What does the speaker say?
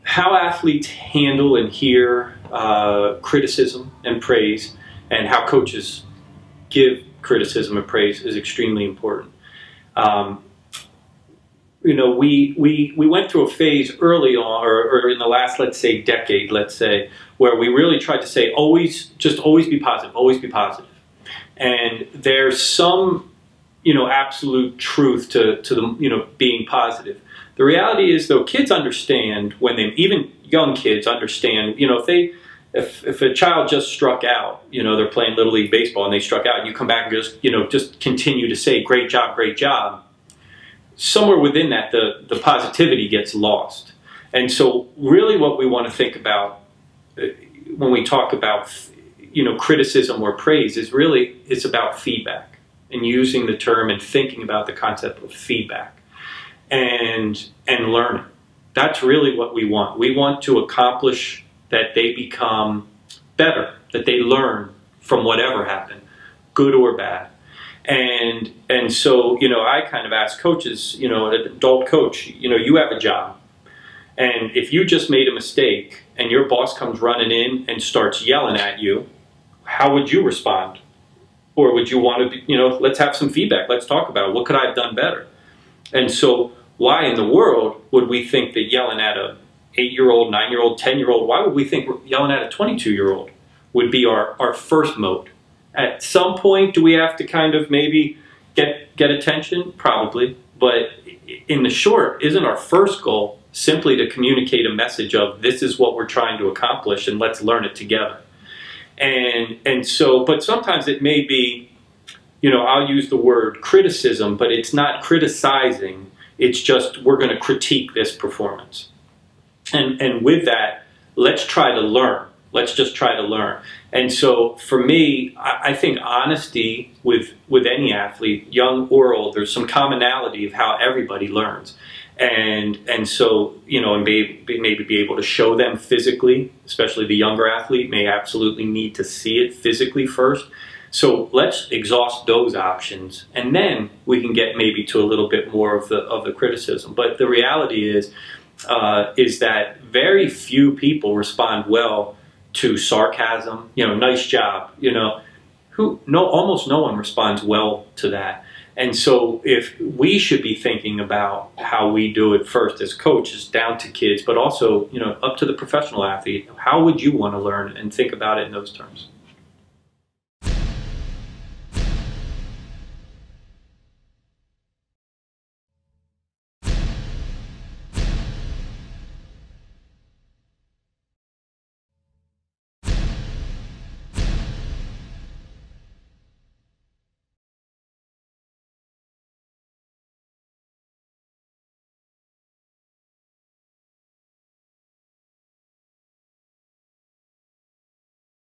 how athletes handle and hear criticism and praise, and how coaches give criticism and praise is extremely important. You know, we went through a phase early on, or in the last, let's say, decade, let's say, where we really tried to say, just always be positive, always be positive. And there's some, you know, absolute truth to the, you know, being positive. The reality is, though, kids understand when they, even young kids understand, you know, if a child just struck out, you know, they're playing Little League baseball and they struck out, and you come back and just, you know, just continue to say, great job, great job. Somewhere within that, the positivity gets lost. And so really what we want to think about when we talk about, you know, criticism or praise is really, it's about feedback, and using the term and thinking about the concept of feedback and learning. That's really what we want. We want to accomplish that they become better, that they learn from whatever happened, good or bad. And so, you know, I kind of ask coaches, you know, an adult coach, you know, you have a job. And if you just made a mistake and your boss comes running in and starts yelling at you, how would you respond? Or would you want to be, you know, let's have some feedback. Let's talk about it. What could I have done better? And so why in the world would we think that yelling at a 8-year-old, 9-year-old, 10-year-old, why would we think yelling at a 22-year-old would be our first mode? At some point, do we have to kind of maybe get attention? Probably. But in the short, isn't our first goal simply to communicate a message of this is what we're trying to accomplish and let's learn it together? And so, but sometimes it may be, you know, I'll use the word criticism, but it's not criticizing. It's just we're going to critique this performance. And with that, let's try to learn. Let's just try to learn. And so for me, I think honesty with any athlete, young or old, there's some commonality of how everybody learns. And so, you know, and maybe be able to show them physically, especially the younger athlete may absolutely need to see it physically first. So let's exhaust those options, and then we can get maybe to a little bit more of the criticism. But the reality is that very few people respond well to sarcasm, you know, nice job, you know, almost no one responds well to that. And so if we should be thinking about how we do it first as coaches down to kids, but also, you know, up to the professional athlete, how would you want to learn, and think about it in those terms?